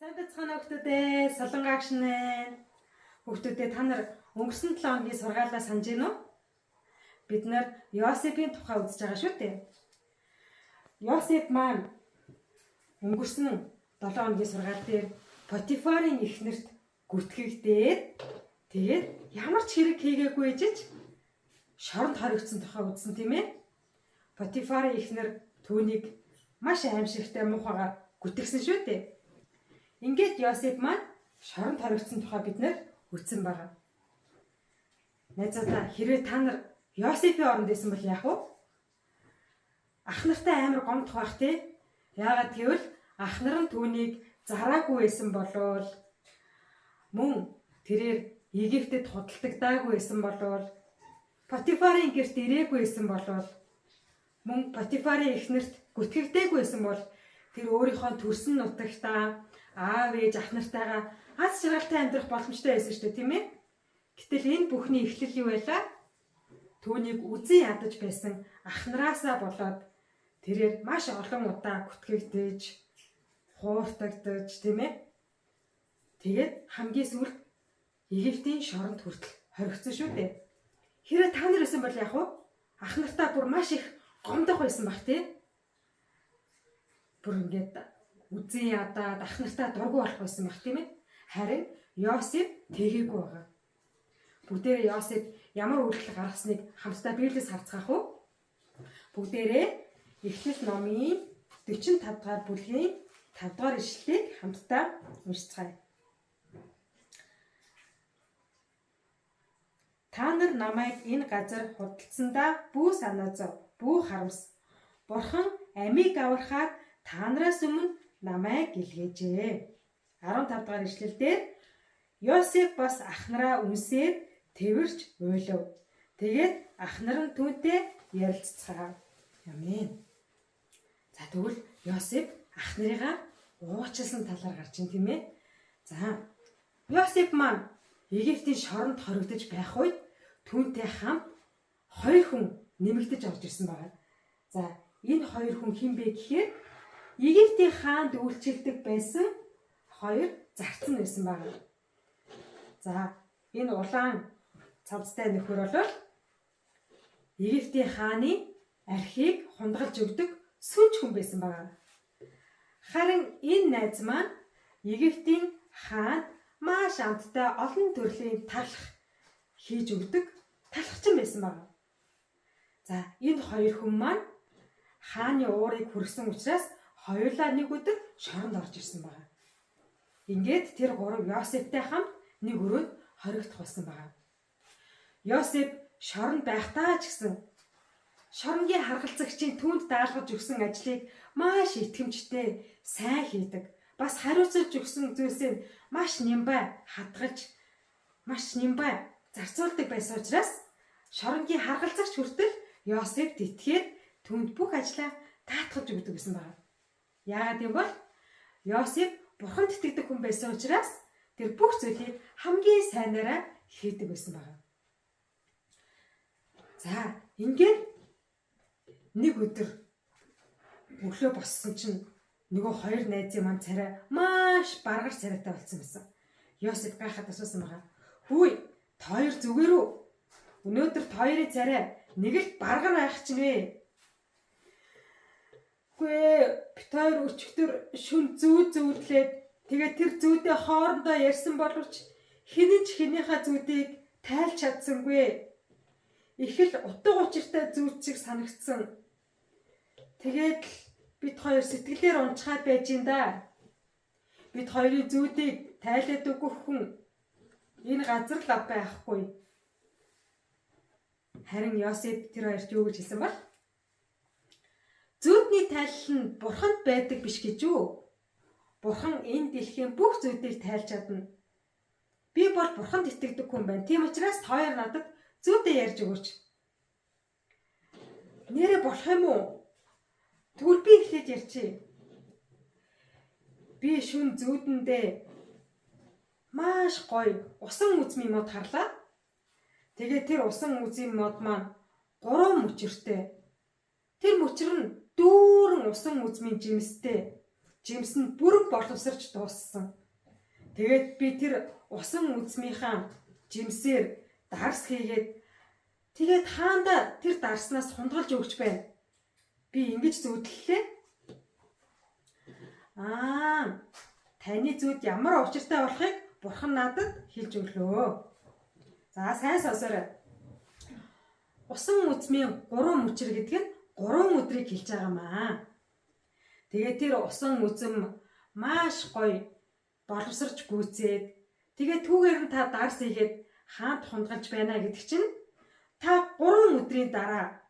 Сайн бацгаана хүүхдүүдээ, Солонгоогш байна. Хүүхдүүдээ та нар өнгөрсөн 7 хоногийн сургаалаа санаж байна уу? Бид нар Йосефийн тухай үзэж байгаа шүү дээ. Йосеф маань өнгөрсөн 7 хоногийн сургаал дээр Потифарын эхнэрт гүтгэгдээд тэгээд ямар ч хэрэг хийгээгүй ижиж шоронд хоригдсон тухай үзсэн тийм ээ. Потифарын эхнэр түүнийг маш аимшигтай муухайгаар гүтгсэн шүү дээ. Ингээд Йосеф маань шоронд хоригдсон тухай бид нэр үзсэн байгаа. Найзуудаа хэрвээ та нар Йосефийн оронд байсан бол яах вэ? Ах нартай амар гомдох байх тий. Яагаад гэвэл ах нар нь түүнийг зараагүй байсан болвол мөн тэрээр Египтэд худалдагдаагүй байсан болвол Потифарын гэрт ирээгүй байсан болвол мөн Потифарын эхнэрт гүтгэгдээгүй байсан бол тэр өөрийнхөө төрсөн нутагтаа аав ээж ах нартайгаа аз жаргалтай амьдрах боломжтой байсан шүү дээ, тийм ээ. Гэтэл энэ бүхний эхлэл юу байлаа? Түүнийг үзэн ядаж байсан ах нараасаа болоод тэрээр маш олон удаа гүтгэгдэж, хууртагдаж, тийм ээ. Тэгээд хамгийн сүүлд Египтийн шоронд хүртэл хоригдсон шүү дээ. Хэрвээ та нар байсан бол яах вэ? Ах нартаа бүр маш их гомдох байсан бах тий. Бүр ингээд үзэн ядаад ах нартаа дургу болох байсан бах тийм ээ. Харин Йосеф тэгээгүй байгаа. Бүгдээрээ Йосеф ямар үйлдэл гаргасныг хамтдаа Библиэс харцгаах уу? Бүгдээрээ Эхлэл номын 45 дугаар бүлгийн 5 дугаар ишлэлийг хамтдаа уншицгаая. Та нар намайг энэ газар худалдсандаа бүү санаа зов, бүү харамс. Бурхан амийг аврахаар та нараас өмнө намайг гэлгээжээ. 15 дугаар ишлэлдэр Йосеф бас ах нараа үнсээр тэрвэрч уйлав. Тэгээд ах нар нь түүнтэй ярилццгаав. Амен. За тэгвэл Йосеф ах нарыгаа уучлсан талаар гарч ин тийм ээ. За Йосеф маань Египтийн шоронд хоригдож байх үед түүнтэй хамт хоёр хүн нэмэгдэж орж ирсэн байна. За энэ хоёр хүн хэн бэ гэхээр Египтийн хаанд үйлчилдэг байсан хоёр зарцсан байсан байна. За энэ улаан цавцтай нөхөр бол Египтийн хааны архийг хундагалж өгдөг сүнж хүн байсан байна. Харин энэ найз маань Египтийн хаанд маш амттай олон төрлийн талх хийж өгдөг талхчин байсан байна. За энэ хоёр хүн маань хааны уурыг хүргэсэн учраас хоёулаа нэг өдөр шоронд орж ирсэн байна. Ингээд тэр гурав Йосефтэй хамт нэг өрөөнд хоригдох болсон байна. Йосеф шоронд байхдаа ч гэсэн шоронгийн харгалзагчийн түүнд даалгаж өгсөн ажлыг маш итгэмжтэй сайн хийдэг. Бас хариуцуулж өгсөн зүйлсээ маш нямбай хадгалж, маш нямбай зарцуулдаг байсан учраас шоронгийн харгалзагч хүртэл Йосеф тэтгээд түүнд бүх ажлаа даатгаж өгдөг гэсэн байна. Яагаад юм бол Йосеф Бурханд итгэдэг хүн байсан учраас тэр бүх зүйлийг хамгийн сайнаараа хийдэг байсан байна. За ингээд нэг өдөр өглөө боссон чинь нөгөө хоёр найзын маань царай маш баргар царайтай болсон байсан. Йосеф гайхаад асуусан байгаа. Хөөе, та хоёр зүгээр үү? Өнөөдөр та хоёрын царай нэг л баргар байх чинь вэ? Үгүй, бит хоёр өчигдөр шүн зүүдлээд тэгээд тэр зүүдээ хоорондоо ярьсан боловч хинэн ч хинийхээ зүүдийг тайлж чадсангүй. Их л утга учиртай зүүд шиг санагдсан. Тэгээд бид хоёр сэтгэлээр унчхаад байж ин да. Бид хоёрын зүүдийг тайлаад өгөх хүн энэ газар л байхгүй. Харин Йосеф тэр хоёрт юу гэж хэлсэн бол? Зүүдний тайлал нь Бурханд байдаг биш гэж юу? Бурхан энэ дэлхийн бүх зүүдийг тайлж чадна. Би бол Бурханд итгэдэг хүн байна. Тийм учраас та хоёр надад зүүдээ ярьж өгөөч. Нэрэ болох юм уу? Тэгвэл би эхлээд ярьчих. Би шүн зүүдэндээ маш гоё усан үзмийн мод харлаа. Тэгээд тэр усан үзмийн мод маань 3 мөчөртэй. Тэр мөчөр нь дүүрэн усан үзмийн жимстэй. жимс нь бүр боловсрч дууссан. Тэгээд би тэр усан үзмийнхаа жимсээр дарс хийгээд тэгээд хаанда тэр дарснаас хунгалж өгч байна. Би ингэж зүудлээ. Таны зүуд ямар учиртай болохыг Бурхан надад хэлж өглөө. За сайн сонсоорой. Усан үзмийн 3 мөчр гэдэг нь 3 өдрийг хэлж байгаамаа. Тэгээд тэр усан үзм маш гоё боловсрч гүйцээд тэгээд түүгээр нь та дарс хийгээд хаант хунгалж байна гэдэг чинь та 3 өдрийн дараа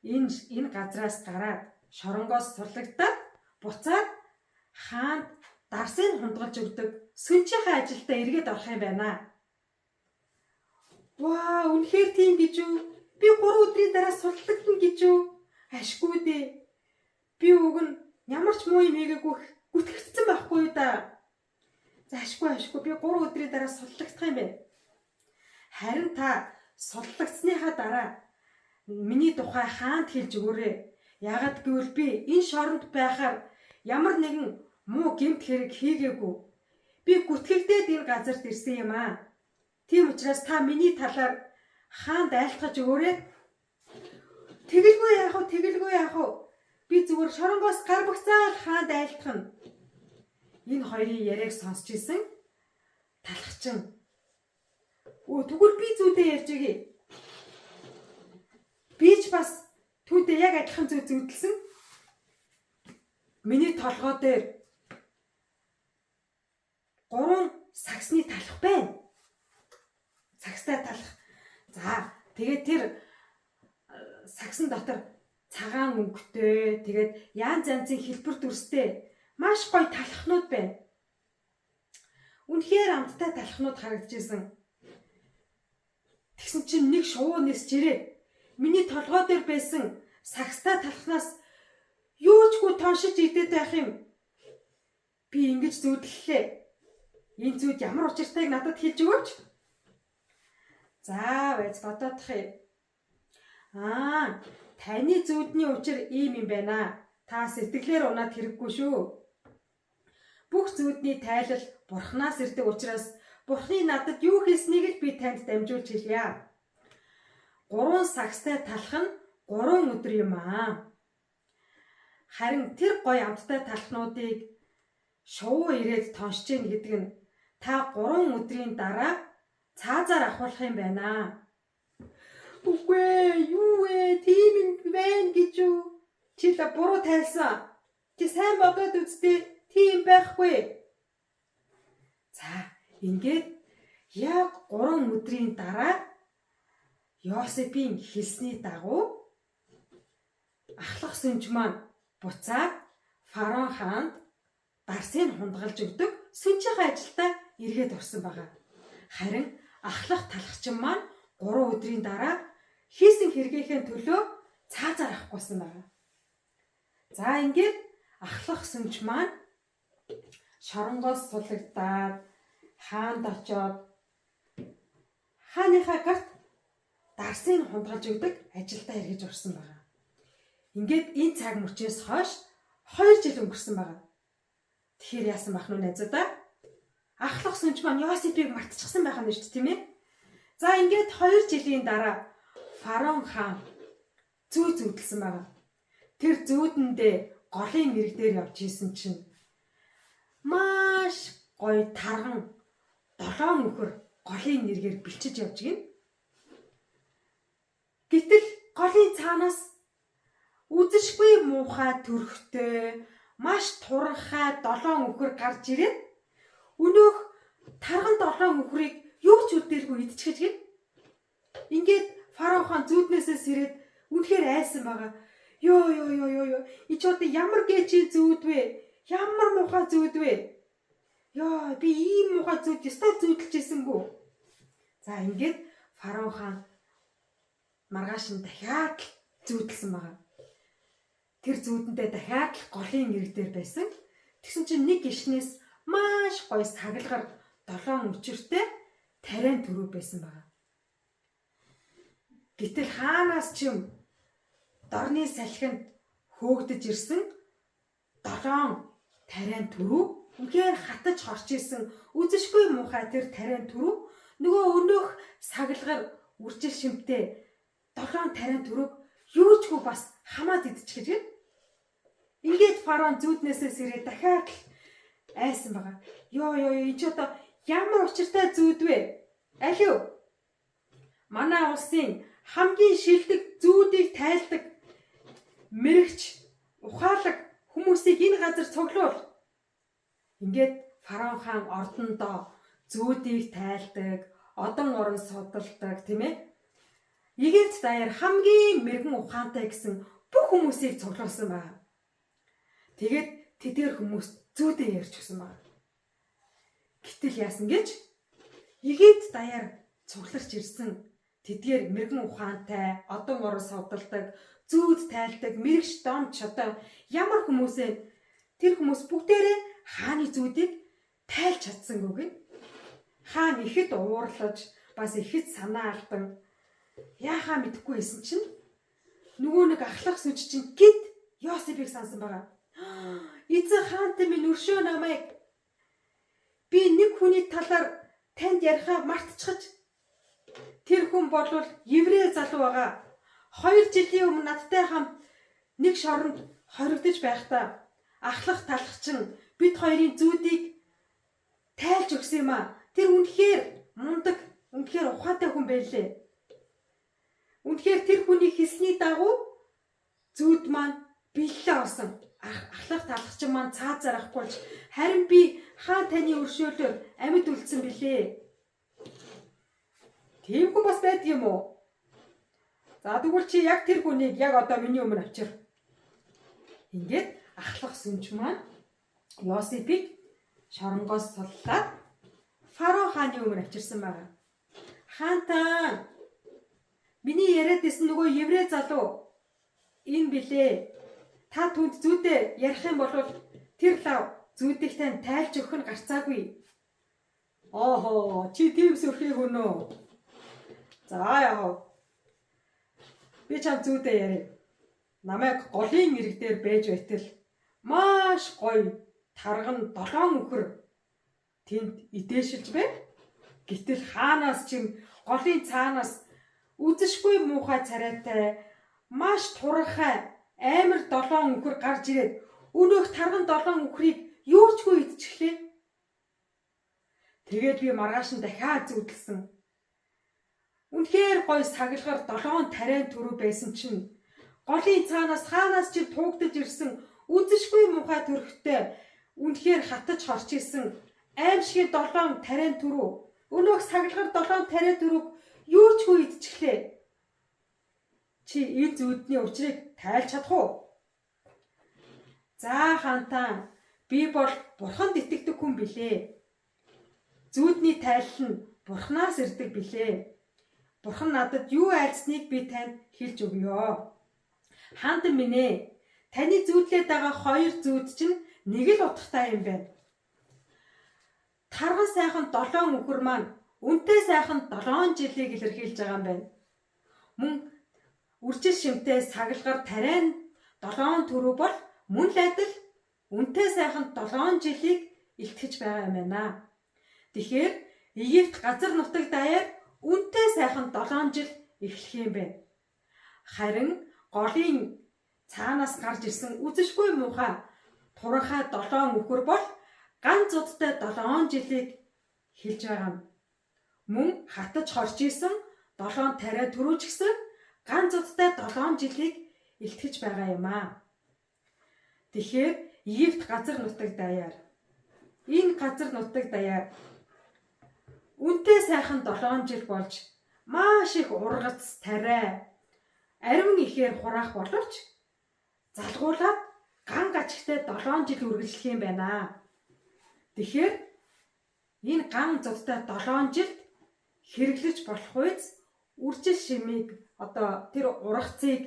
энэ газраас гараад шоронгоос сурлагдаад буцаад хаант дарсыг хунгалж өгдөг сүнжийнхээ ажилдаа эргээд орох юм байна. Ваа, үнэхээр тийм гэж үү? Би 3 өдрийн дараа сурлагдана гэж үү? Ашгүй дээ. Би уг нь ямар ч муу юм хийгээгүй гүтгэгдсэн байхгүй юу да. За ашгүй би 3 өдрийн дараа сурлагдах юм байна. Харин та сурлагдсныхаа дараа миний тухай хаант хэлж өгөөрэй. Яагад гэвэл би энэ шоронд байхаар ямар нэгэн муу гэмт хэрэг хийгээгүй. Би гүтгэгдээд энэ газарт ирсэн юм аа. Тийм учраас та миний талаар хаанд айлтгаж өгөөрэй. Тэгэлгүй яах вэ? Би зүгээр шоронгоос гар буцаад хаанд айлтгана. Энэ хоёрын яриаг сонсч исэн талхчин. Тэгвэл би зүйдээ ярьж өгье. Би ч бас түүдээ яг адилхан зүйдэлсэн. Миний толгой дээр 3 сагсны талх байна. Сагстай талх. За, тэгээд тэр сагсан дотор цагаан өнгөтэй, тэгээд янз янзын хэлбэр дүрстэй маш гоё талхнууд байна. Үнэхээр амттай талхнууд харагдажсэн. Тэгсэн чинь нэг шувуу нисж ирээд миний толгой дээр байсан сагстай талхнаас юу чгүй тоншиж идээд байх юм. Би ингэж зүудлээ. Энэ зүуд ямар учиртайг надад хэлж өгөөч. За, байж бодоодох юм. Таны зүудний учир ийм юм байна. Та сэтгэлээр унаад хэрэггүй шүү. Бүх зүудний тайлал Бурханаас ирдэг учраас Бурханы надад юу хэлснийг л би танд дамжуулж хэлье. 3 сагстай талх нь 3 өдөр юм аа. Харин тэр гоё амттай талхнуудыг шувуу ирээд тоншиж гин гэдэг нь та 3 өдрийн дараа цаазаар ахуулах юм байна. Үгүй юу тийм юм байна гэж үү? Чи та буруу тайлсан. Чи сайн бодоод үзтээ тийм байхгүй. За, ингээд яг 3 өдрийн дараа Йосефийн хэлсний дагуу ахлах сүнж маань буцаад фараон хаанд дарсыг хунгалж өгдөг сүнжийнхээ ажилдаа эргээд орсон байгаа. Харин ахлах талхчин маань 3 өдрийн дараа хийсэн хэрэгийнхээ төлөө цаазаар авахгүйсэн байна. За ингээд ахлах сүнж маань шоронгоос сулагдаад хаанд очоод хааныхаа гарт дарсыг хунгалж өгдөг ажилдаа эргэж орсон байна. Ингээд энэ цаг мөчөөс хойш 2 жил өнгөрсөн байна. Тэгэхээр яасан бах нү найзуудаа? Ахлах сүнж маань Йосефийг мартчихсан байх нь шүү дээ, тийм ээ? За ингээд 2 жилийн дараа фараон хаан зүүдэлсэн байна. Тэр зүүдэндээ голын нэрэг дээр явж исэн чинь маш гоё тарган 7 нөхөр голын нэргээр бэлчиж явж гин. Гэтэл голын цаанаас үзэшгүй муухай төрхтэй маш туранхай 7 нөхөр гарч ирээд өнөөх тарган 7 нөхрийг юу ч үдээргүй идчихэж гин. Ингээд фараон хаан зүүднээсээ сэрээд үнэхээр айсан байгаа. Ёо. Ич одоо ямар гэчи зүүд вэ? Ямар муухай зүүд вэ? Ёо, би ийм муухай зүүд ёстой зүүдэлж ийсэнгүү. За ингээд фараон хаан маргааш нь дахиад зүүдэлсэн байгаа. Тэр зүүдэндээ дахиад голын нэрэг дээр байсан. Тэгсэн чинь нэг гишнээс маш гоё сагалгар 7 өчөртэй тариан төрөө байсан байгаа. Гэтэл хаанаас ч юм дорны салхинд хөөгдөж ирсэн 7 тариан түрүү үнхээр хатаж хорч исэн үзэшгүй муухай тэр тариан түрүү нөгөө өнөөх саглагаар үржил шимтээ 7 тариан түрүүг юучгүй бас хамаад идчихэж гэн. Ингээд фараон зүүднээсээ сэрээ дахиад айсан байгаа. Ёо энэ ч одоо ямар учиртай зүүд вэ? Аль юу? Манай улсын хамгийн шилдэг зүүдийг тайлдаг мэрэгч ухаалаг хүмүүсийг энэ газар цуглуул. Ингээд фараон хаан ордондоо зүүдийг тайлдаг, одон орон судалдаг, тийм ээ. Египт даяар хамгийн мэрэгэн ухаантай гэсэн бүх хүмүүсийг цуглуулсан байна. Тэгээд тэдгээр хүмүүс зүүдээ ярьж өгсөн байна. Гэтэл яасан гэж Египт даяар цугларч ирсэн тэдгээр мэрэгэн ухаантай, одон орон судалдаг, зүүд тайлдаг, мэрэгч домч одоо ямар хүмүүсээ тэр хүмүүс бүгдээрээ хааны зүүдийг тайлж чадсангүй гэн. Хаан ихэд уурлаж, бас ихэд санаа алдан яахаа мэдэхгүй байсан чинь нөгөө нэг ахлах сүнж чинь гид Йосефийг сансан байгаа. Эзэн хаантай минь өршөө намайг би нэг хүний талаар танд ярихаа мартчихаж тэр хүн болвол еврей залуу байгаа. 2 жилийн өмнө надтай хамт нэг шоронд хоригдож байхдаа ахлах талхчин бид хоёрын зүүдийг тайлж өгсөн юм а. Тэр үнэхээр мундаг, үнэхээр ухаантай хүн байлээ. Үнэхээр тэр хүний хэлсний дагуу зүүд маань бэлээ болсон. Ахлах талхчин маань цаазаар авахгүйч харин би хаан таны өршөөлөөр амьд үлдсэн билээ. Тийм хүн бас байдаг юм уу? За тэгвэл чи яг тэр хүнийг яг одоо миний өмнө авчир. Ингээд ахлах сүнж маань Йосефийг шоронгоос суллаад фараон хааны өмнө авчирсан байна. Хаантаа миний яриад исэн нөгөө еврей залуу энэ билээ. Та түнд зүүдээ ярих юм бол тэр лав зүүдийг тань тайлж өгөх нь гарцаагүй. Оохоо чи тийм сөрхий хүн үү? За яа. Би чам зүүдээ яриа. Намайг голын ирэг дээр байж байтал маш гоё тарган 7 үхэр тэнд идээшилж байна. Гэтэл хаанаас чим голын цаанаас үзэшгүй муухай царайтай маш турхай амар 7 үхэр гарч ирээд өнөөх тарган 7 үхрийг юучгүй идчихлээ. Тэгээд би маргааш нь дахиад зүудэлсэн. Үнэхээр гоё саглагаар 7 тариан түрүү байсан чинь голын цаанаас хаанаас ч туугдаж ирсэн үзэшгүй муухай төрхтэй үнэхээр хатаж хорч исэн аимшигын 7 тариан түрүү өнөөх саглагаар 7 тариан түрүүг юучгүй идчихлээ. Чи энэ зүүдний учрыг тайлж чадах уу? За хаантаа би бол бурханд итгэдэг хүн билээ. Зүүдний тайлал нь бурхнаас ирдэг билээ. Бурхан надад юу айлсныг би танд хэлж өгье. Хаантан минь ээ, таны зүүдлээд байгаа 2 зүүд чинь нэг л утгатай юм байна. Тарган сайхан 7 үхэр маань үнтэй сайхан 7 жилийг илэрхийлж байгаа юм байна. Мөн үржил шимтэй саглагаар тариан 7 түрүү бол мөн л адил үнтэй сайхан 7 жилийг илтгэж байгаа юм байна. Тэгэхээр Египт газар нутаг даяар үнтэй сайхан 7 жил эхлэх юм байна. Харин голын цаанаас гарч ирсэн үзэшгүй муухай туранхай 7 үхэр бол ганц удаатай 7 жилийг хэлж байгаа юм. Мөн хатаж хорч исэн 7 тариа түрүүч гэсэн ганц удаатай 7 жилийг илтгэж байгаа юм аа. Тэгэхээр Египт газар нутаг даяар энэ газар нутаг даяар үнтэй сайхан 7 жил болж маш их ургац тариа ариун ихээр хураах боловч залгуулаад ган гачигтай 7 жил үргэлжлэх юм байна. Тэгэхээр энэ ган зодтой 7 жилд хэрэглэж болох үеэс үржил шимийг одоо тэр ургацыг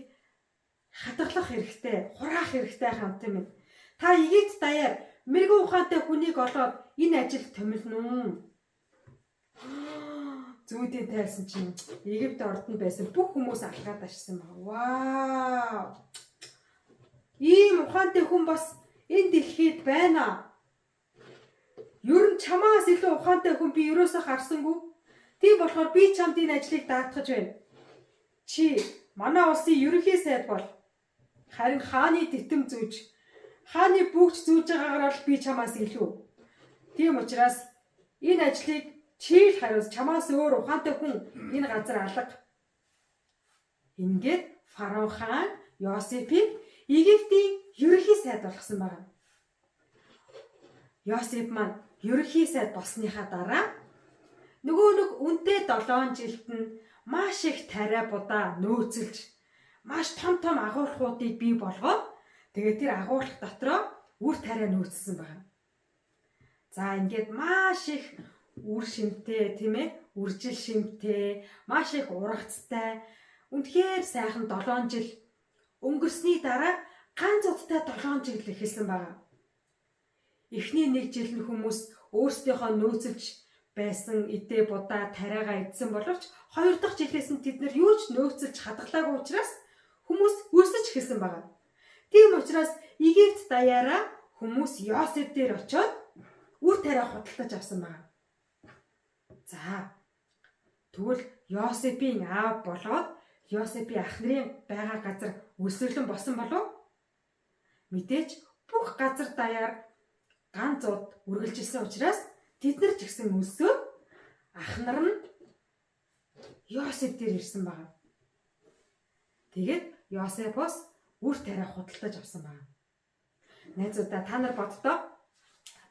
хадгалах хэрэгтэй, хураах хэрэгтэй хамт юм. Та Египт даяар мэрэгэн ухаантай хүнийг олоод энэ ажил томилно. Зүүдийн тайлсан чинь Египт ордонд байсан бүх хүмүүс алгаад ашсан байна. Вау! Ийм ухаантай хүн бас энэ дэлхийд байна. Ер нь чамаас илүү ухаантай хүн би юусоо харсангүй. Тийм болохоор би чамд энэ ажлыг даатгаж байна. Чи манай улсын ерөнхий сайд бол. Харин хааны титэм зүүж, хааны бүгд зүүж байгаагаар л би чамаас илүү. Тийм учраас энэ ажлыг чи л хариуц, чамаас өөр ухаантай хүн энэ газар алга. Ингээд фараон хаан Йосефийг Египтийн ерөнхий сайд болгосон байна. Йосеф маань ерөнхий сайд болсныхаа дараа нөгөө нэг үнэтэй 7 жилд нь маш их тариа будаа нөөцөлж, маш том агуулгуудыг бий болгоод тэгээд тэр агуулга дотроо үр тариа нөөцсөн байна. За ингээд маш их үр шимтэй, тийм ээ, үржил шимтэй, маш их ургацтай, үнэхээр сайхан 7 жил өнгөрсний дараа ганц удаа 7 жил эхэлсэн байна. Эхний 1 жил нь хүмүүс өөрсдийнхөө нөөцөлж байсан эдээ будаа тариагаа идсэн боловч 2 дахь жилээс нь тэд нар юу ч нөөцөлж хадгалаагүй учраас хүмүүс өрсөж эхэлсэн байна. Тийм учраас Египт даяараа хүмүүс Йосеф дээр очиод үр тариа худалдаж авсан байна. За тэгвэл Йосефийн аав болоод Йосефийн ах нарын байгаа газар өсвөрлөн болсон болов? Мэдээж бүх газар даяар ганц уд үргэлжилсэн учраас тэд нар ч гэсэн өсөөд ах нар нь Йосеф дээр ирсэн байна. Тэгээд Йосефоос үр тариа худалдаж авсан байна. Найзуудаа та нар боддоо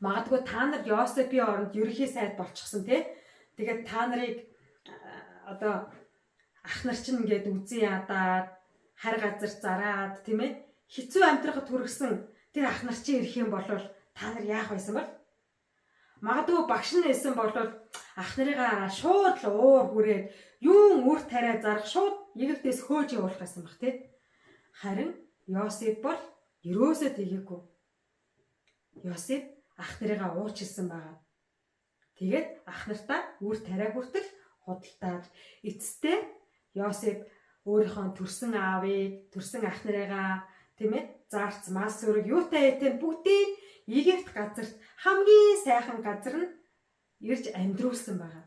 магадгүй та нар Йосефийн оронд ерөнхий сайд болчихсон тий. Тэгээд та нарыг одоо ах нар чинь ингээд үзий ядаад хар газар зараад тийм ээ хэцүү амьдрахад хүргэсэн тэр ах нар чинь ирэх юм бол та нар яах байсан бол? Магадгүй багш нь хэлсэн бол ах нарыгаа шууд л уур хүрээд юун үр тариа зарах шууд Египтээс хөөж явуулах байсан баг тий. Харин Йосеф бол ерөөсөө тэгээгүй. Йосеф ах нарыгаа уучлсан байгаа. Тэгээд ах нартаа үр тариа хүртэл худалдаад эцэстээ Йосеф өөрийнхөө төрсөн аавыг, төрсөн ах нарыгаа тийм ээ зарц мас өрөг юутай эйтэн бүгдийг Египт газарт хамгийн сайхан газар нь ирж амьдруулсан байгаа.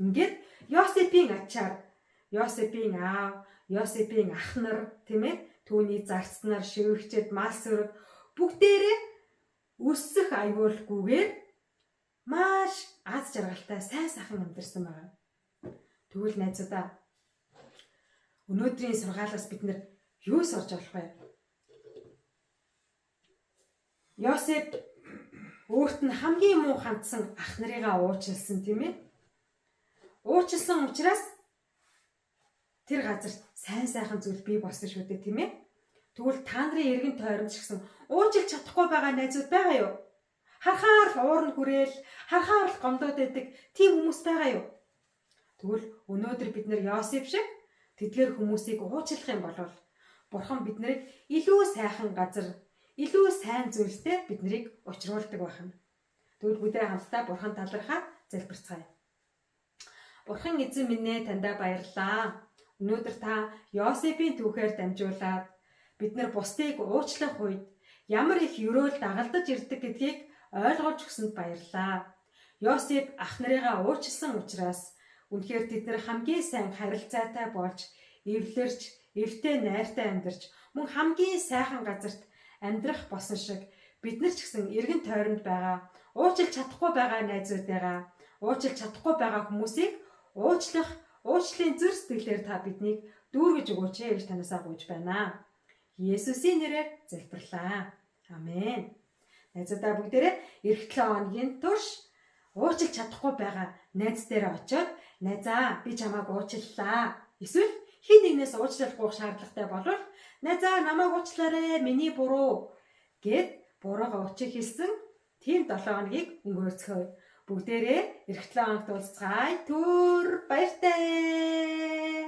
Ингээд Йосефийн ачаар Йосефийн аав, Йосефийн ах нар тийм ээ түүний зарц нар шивгчэд мас өрөг бүгдээрээ өссөх аюулгүйгээр маш аз жаргалтай сайн сайхан амьдарсан байгаа. Тэгвэл найзуудаа өнөөдрийн сургаалаас бид нэр юу сурч болох вэ? Йосеф өөрт нь хамгийн муу хандсан ах нарыгаа уучлсан тийм ээ. Уучлсан учраас тэр газарт сайн сайхан зүйл бий болсон шүү дээ тийм ээ. Тэгвэл та нарын эргэн тойронд ч гэсэн уучлж чадахгүй байгаа найзууд байгаа юу? Харахаар л уурн хүрээл, харахаар л гомдоод байдаг тийм хүмүүс байгаа юу? Тэгвэл өнөөдөр бид нэр Йосеф шиг тэдгээр хүмүүсийг уучлах юм бол Бурхан биднийг илүү сайхан газар, илүү сайн зүйлтэй биднийг учруулдаг байна. Тэгвэл бүгдээ хамтдаа Бурхан талархаад залбирцгаая. Бурхан эзэн минь ээ таньда баярлалаа. Өнөөдөр та Йосефийн түүхээр дамжуулаад бид нар бусдыг уучлах үед ямар их өрөөл дагалдаж ирдэг гэдгийг ойлгож өгсөнд баярлалаа. Йосеф ах нарыгаа уучлсан учраас үнэхээр тэд нар хамгийн сайн харилцаатай болж, эвлэрч, эвтэй найртай амьдарч, мөн хамгийн сайхан газарт амьдрах болсон шиг бид нар ч гэсэн эргэн тойронд байгаа, уучлж чадахгүй байгаа найзуудаа, уучлж чадахгүй байгаа хүмүүсийг уучлалын зүр сэтгэлээр та биднийг дүүргэж өгөөч гэж танасаа гуйж байна. Есүсийн нэрээр залбирлаа. Амен. Найзуудаа бүгдээрээ эх 7 хоногийн турш уучлж чадахгүй байгаа найз дээр очиод найзаа би чамайг уучлалаа. Эсвэл хин нэгнээс уучлах шаардлагатай болвол найзаа намайг уучлаарай миний буруу гэд буруугаа өчиг хэлсэн тийм 7 хоногийг өнгөрцгөөе. Бүгдээрээ эх 7 хоногт уулзцгаая. Түр баяртай.